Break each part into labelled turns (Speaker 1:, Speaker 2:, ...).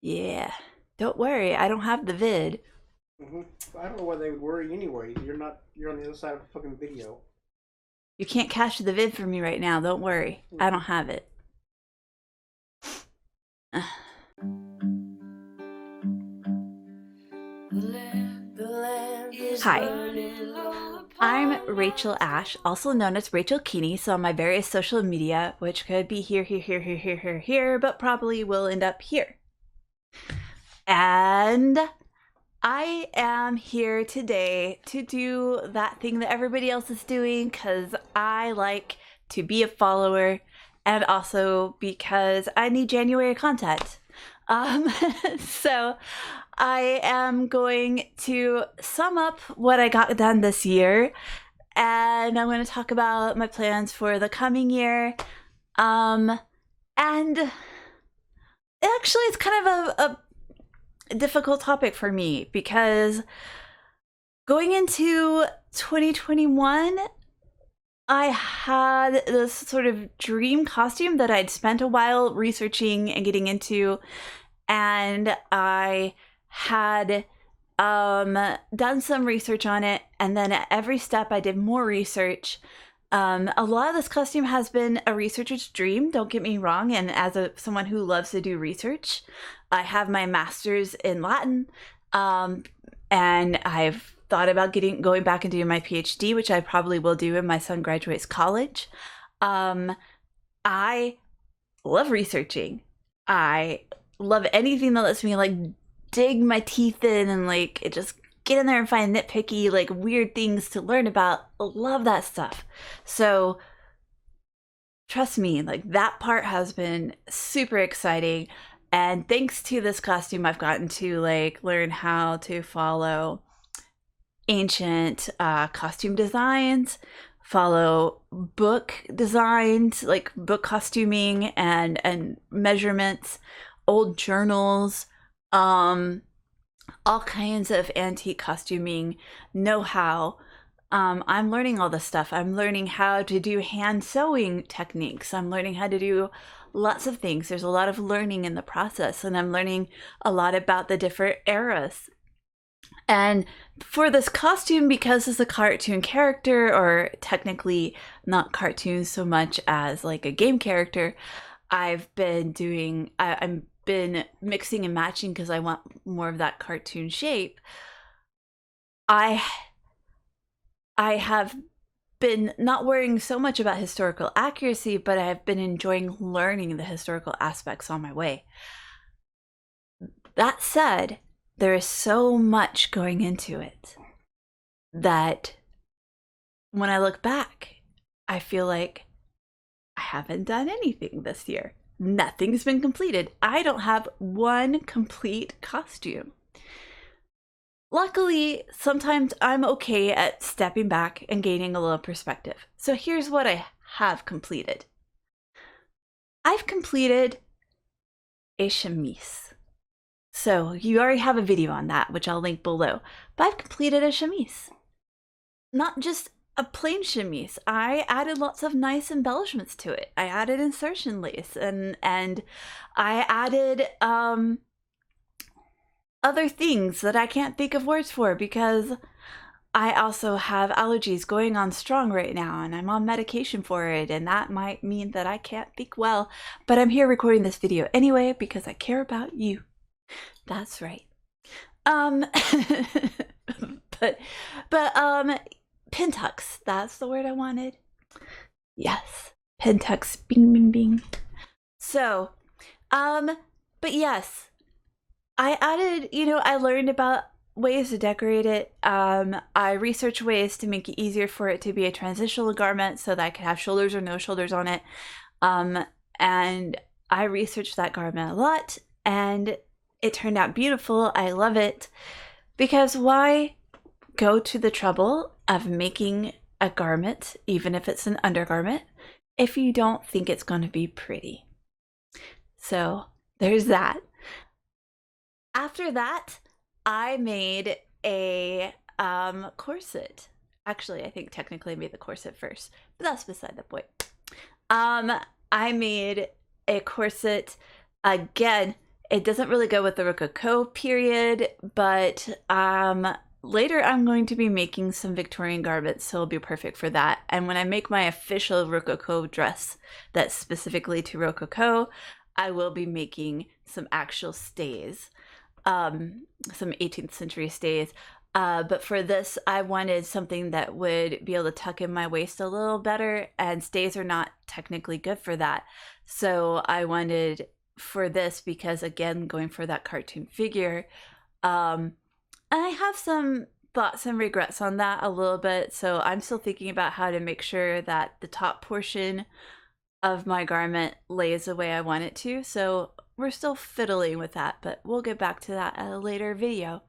Speaker 1: Yeah. Don't worry, I don't have the vid.
Speaker 2: Hmm. I don't know why they would worry anyway. You're on the other side of a fucking video.
Speaker 1: You can't cache the vid for me right now. Don't worry. I don't
Speaker 2: Hmm.
Speaker 1: have it. Hi. I'm Rachel Ash, also known as Rachel Keeney, so on my various social media, which could be here, but probably will end up here. And I am here today to do that thing that everybody else is doing because I like to be a follower and also because I need January content. Um, so I am going to sum up what I got done this year, and I'm going to talk about my plans for the coming year. And actually, it's kind of a difficult topic for me because going into 2021, I had this sort of dream costume that I'd spent a while researching and getting into, and I had done some research on it, and then at every step I did more research. A lot of this costume has been a researcher's dream, don't get me wrong, and as someone who loves to do research, I have my master's in Latin, and I've thought about going back and doing my PhD, which I probably will do when my son graduates college. I love researching. I love anything that lets me like dig my teeth in and like it just get in there and find nitpicky like weird things to learn about. Love that stuff. So trust me, like that part has been super exciting. And thanks to this costume, I've gotten to like learn how to follow ancient costume designs, follow book designs, like book costuming and measurements, old journals, um, all kinds of antique costuming know-how. I'm learning all this stuff. I'm learning how to do hand sewing techniques. I'm learning how to do lots of things. There's a lot of learning in the process, and I'm learning a lot about the different eras. And for this costume, because it's a cartoon character, or technically not cartoon so much as like a game character, I've been mixing and matching because I want more of that cartoon shape. I I have been not worrying so much about historical accuracy, but I have been enjoying learning the historical aspects on my way. That said, there is so much going into it that when I look back, I feel like I haven't done anything this year. Nothing's been completed. I don't have one complete costume. Luckily, sometimes I'm okay at stepping back and gaining a little perspective. So here's what I have completed. I've completed a chemise. So you already have a video on that, which I'll link below. But I've completed a chemise. Not just a plain chemise. I added lots of nice embellishments to it. I added insertion lace and I added other things that I can't think of words for because I also have allergies going on strong right now and I'm on medication for it, and that might mean that I can't think well, but I'm here recording this video anyway because I care about you. That's right. Um but Pintux, that's the word I wanted. Yes. Pintux, bing bing bing. So, but yes, I added, I learned about ways to decorate it. I researched ways to make it easier for it to be a transitional garment so that I could have shoulders or no shoulders on it. And I researched that garment a lot and it turned out beautiful. I love it because why go to the trouble of making a garment, even if it's an undergarment, if you don't think it's going to be pretty? So there's that. After that, I made a corset. Actually, I think technically I made the corset first, but that's beside the point. I made a corset Again, it doesn't really go with the Rococo period, but later I'm going to be making some Victorian garments, so it'll be perfect for that. And when I make my official Rococo dress that's specifically to Rococo, I will be making some actual stays, some 18th century stays. But for this, I wanted something that would be able to tuck in my waist a little better, and stays are not technically good for that. So I wanted for this because, again, going for that cartoon figure, and I have some thoughts and regrets on that a little bit. So I'm still thinking about how to make sure that the top portion of my garment lays the way I want it to. So we're still fiddling with that, but we'll get back to that at a later video.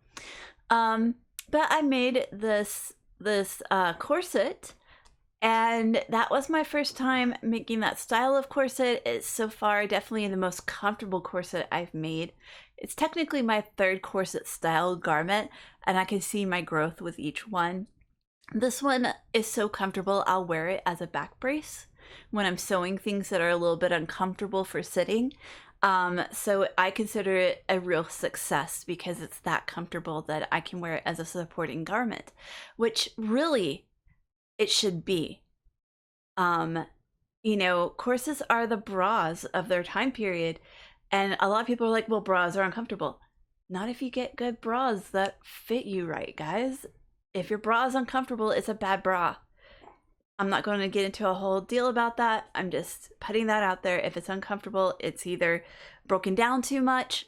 Speaker 1: But I made this corset, and that was my first time making that style of corset. It's so far definitely the most comfortable corset I've made. It's technically my third corset style garment, and I can see my growth with each one. This one is so comfortable, I'll wear it as a back brace when I'm sewing things that are a little bit uncomfortable for sitting. So I consider it a real success because it's that comfortable that I can wear it as a supporting garment, which really it should be. You know, corsets are the bras of their time period, and a lot of people are like, well, bras are uncomfortable. Not if you get good bras that fit you right, guys. If your bra is uncomfortable, it's a bad bra. I'm not going to get into a whole deal about that. I'm just putting that out there. If it's uncomfortable, it's either broken down too much,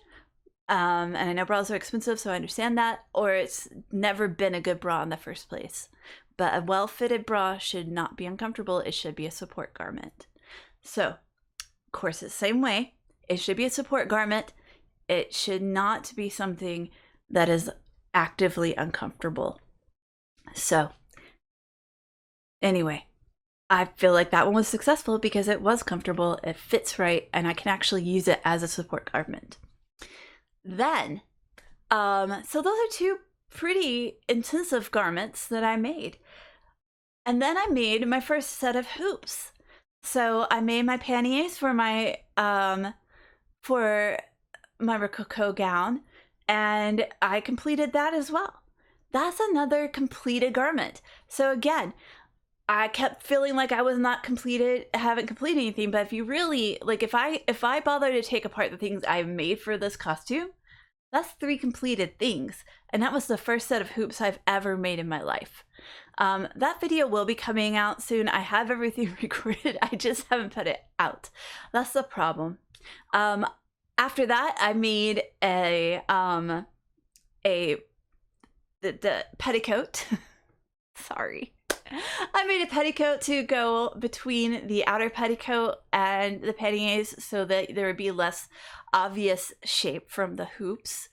Speaker 1: and I know bras are expensive, so I understand that, or it's never been a good bra in the first place. But a well-fitted bra should not be uncomfortable. It should be a support garment. So, corset, same way. It should be a support garment. It should not be something that is actively uncomfortable. So, anyway, I feel like that one was successful because it was comfortable, it fits right, and I can actually use it as a support garment. Then, so those are two pretty intensive garments that I made. And then I made my first set of hoops. So I made my panniers for my Rococo gown, and I completed that as well. That's another completed garment. So again, I kept feeling like I was not haven't completed anything. But if you really like, if I bother to take apart the things I've made for this costume, that's 3 completed things. And that was the first set of hoops I've ever made in my life. That video will be coming out soon. I have everything recorded. I just haven't put it out. That's the problem. After that, I made the petticoat. Sorry. I made a petticoat to go between the outer petticoat and the panniers so that there would be less obvious shape from the hoops,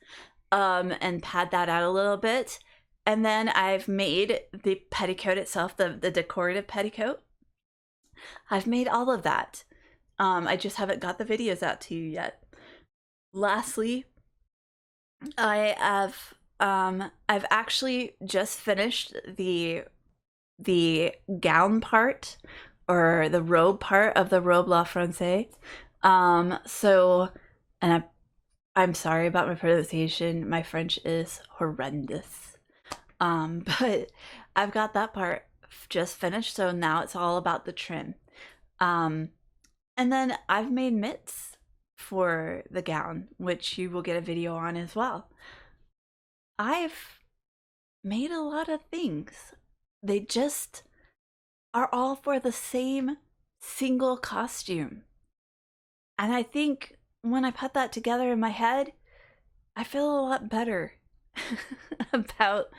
Speaker 1: and pad that out a little bit. And then I've made the petticoat itself, the decorative petticoat. I've made all of that. I just haven't got the videos out to you yet. Lastly, I've actually just finished the gown part, or the robe part of the robe la Francais. And I'm sorry about my pronunciation. My French is horrendous. But I've got that part just finished, so now it's all about the trim. And then I've made mitts for the gown, which you will get a video on as well. I've made a lot of things. They just are all for the same single costume. And I think when I put that together in my head, I feel a lot better about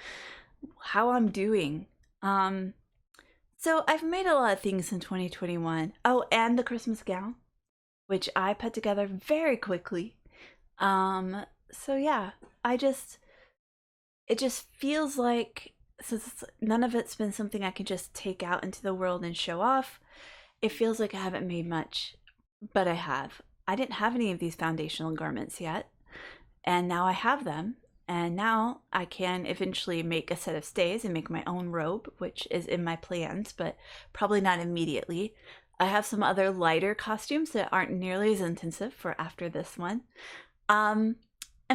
Speaker 1: how I'm doing. So I've made a lot of things in 2021. Oh, and the Christmas gown, which I put together very quickly. So yeah, it just feels like, since none of it's been something I can just take out into the world and show off, it feels like I haven't made much, but I have. I didn't have any of these foundational garments yet, and now I have them, and now I can eventually make a set of stays and make my own robe, which is in my plans, but probably not immediately. I have some other lighter costumes that aren't nearly as intensive for after this one. And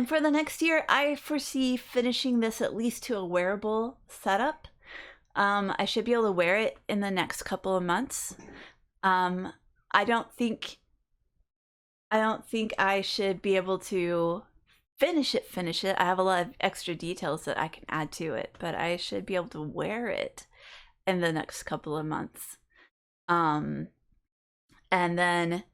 Speaker 1: for the next year, I foresee finishing this at least to a wearable setup. I should be able to wear it in the next couple of months. I don't think I should be able to finish it. I have a lot of extra details that I can add to it, but I should be able to wear it in the next couple of months. And then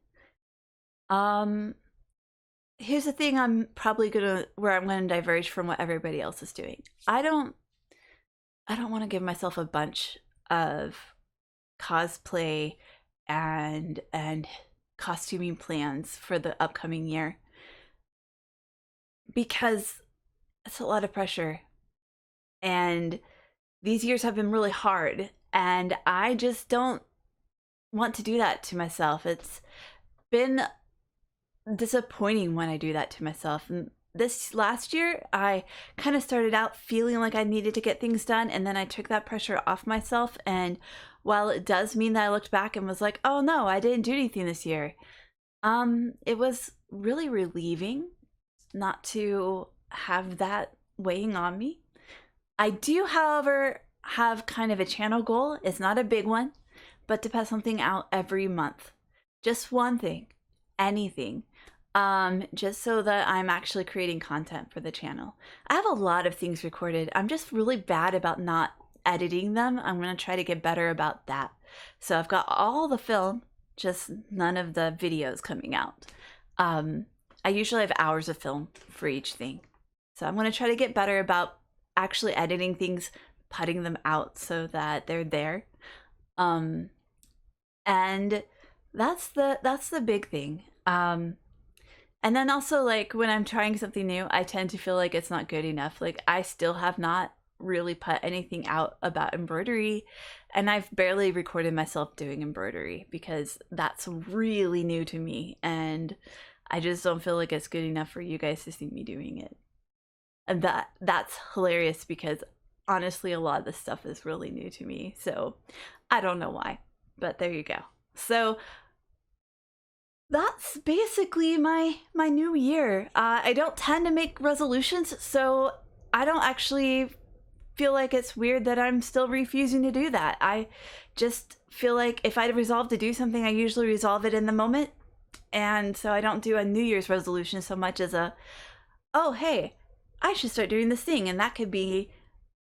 Speaker 1: here's the thing I'm gonna diverge from what everybody else is doing. I don't want to give myself a bunch of cosplay and costuming plans for the upcoming year, because it's a lot of pressure, and these years have been really hard, and I just don't want to do that to myself. It's been disappointing when I do that to myself. And this last year, I kind of started out feeling like I needed to get things done, and then I took that pressure off myself. And while it does mean that I looked back and was like, oh no, I didn't do anything this year, it was really relieving not to have that weighing on me. I do, however, have kind of a channel goal. It's not a big one, but to put something out every month. Just one thing, anything. Just so that I'm actually creating content for the channel. I have a lot of things recorded. I'm just really bad about not editing them. I'm going to try to get better about that. So I've got all the film, just none of the videos coming out. I usually have hours of film for each thing. So I'm going to try to get better about actually editing things, putting them out so that they're there. And that's the big thing. And then also, like, when I'm trying something new, I tend to feel like it's not good enough. Like, I still have not really put anything out about embroidery, and I've barely recorded myself doing embroidery because that's really new to me, and I just don't feel like it's good enough for you guys to see me doing it. And that's hilarious because honestly, a lot of this stuff is really new to me, so I don't know why, but there you go. So that's basically my new year. I don't tend to make resolutions, so I don't actually feel like it's weird that I'm still refusing to do that. I just feel like if I resolve to do something, I usually resolve it in the moment. And so I don't do a New Year's resolution so much as oh, hey, I should start doing this thing. And that could be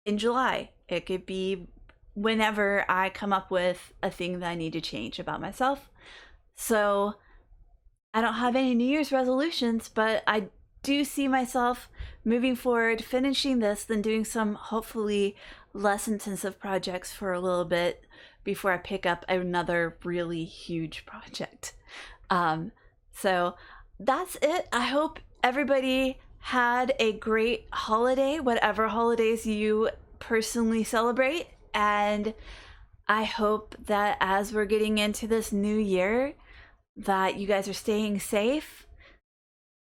Speaker 1: in July. It could be whenever I come up with a thing that I need to change about myself. So I don't have any New Year's resolutions, but I do see myself moving forward, finishing this, then doing some hopefully less intensive projects for a little bit before I pick up another really huge project. So that's it. I hope everybody had a great holiday, whatever holidays you personally celebrate. And I hope that as we're getting into this new year, that you guys are staying safe.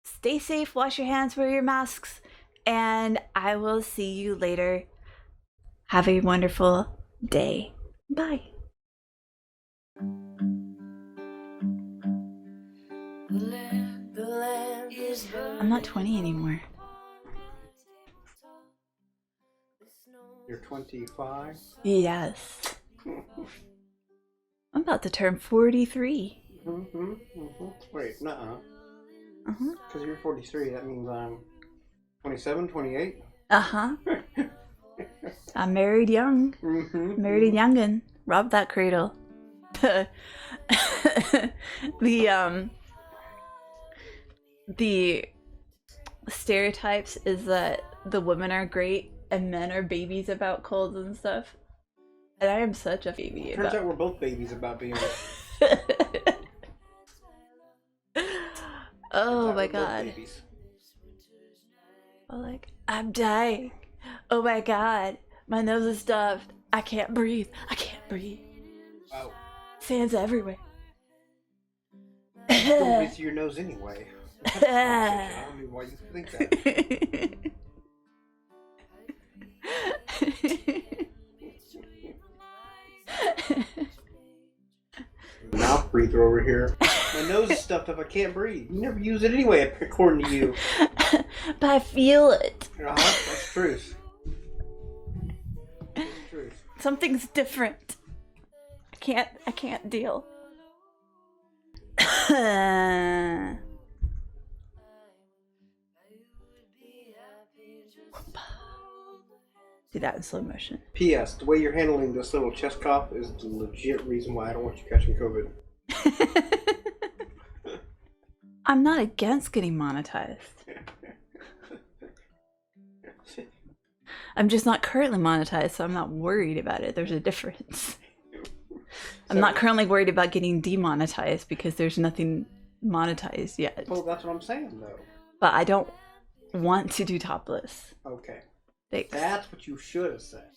Speaker 1: Stay safe, wash your hands, wear your masks, and I will see you later. Have a wonderful day. Bye. I'm not 20 anymore.
Speaker 2: You're 25?
Speaker 1: Yes. I'm about to turn 43.
Speaker 2: Wait, nuh-uh.
Speaker 1: Uh-huh.
Speaker 2: Because you're 43, that means I'm 27, 28?
Speaker 1: Uh-huh. I married young. Married a youngin'. Robbed that cradle. The stereotypes is that the women are great and men are babies about colds and stuff. And I am such a baby
Speaker 2: Turns out we're both babies about being
Speaker 1: Oh my god. Oh, like, I'm dying. Oh my god. My nose is stuffed. I can't breathe. I can't breathe.
Speaker 2: Wow.
Speaker 1: Sand's everywhere.
Speaker 2: Don't breathe through your nose anyway. I don't know why you think that. breather over here. My nose is stuffed up. I can't breathe. You never use it anyway, according to you.
Speaker 1: But I feel it.
Speaker 2: That's truth. That's truth.
Speaker 1: Something's different. I can't deal. Do that in slow motion.
Speaker 2: P.S. The way you're handling this little chest cough is the legit reason why I don't want you catching COVID.
Speaker 1: I'm not against getting monetized. I'm just not currently monetized, so I'm not worried about it. There's a difference. I'm not currently worried about getting demonetized because there's nothing monetized yet.
Speaker 2: Well, that's what I'm saying, though.
Speaker 1: But I don't want to do topless.
Speaker 2: Okay.
Speaker 1: Thanks.
Speaker 2: That's what you should have said.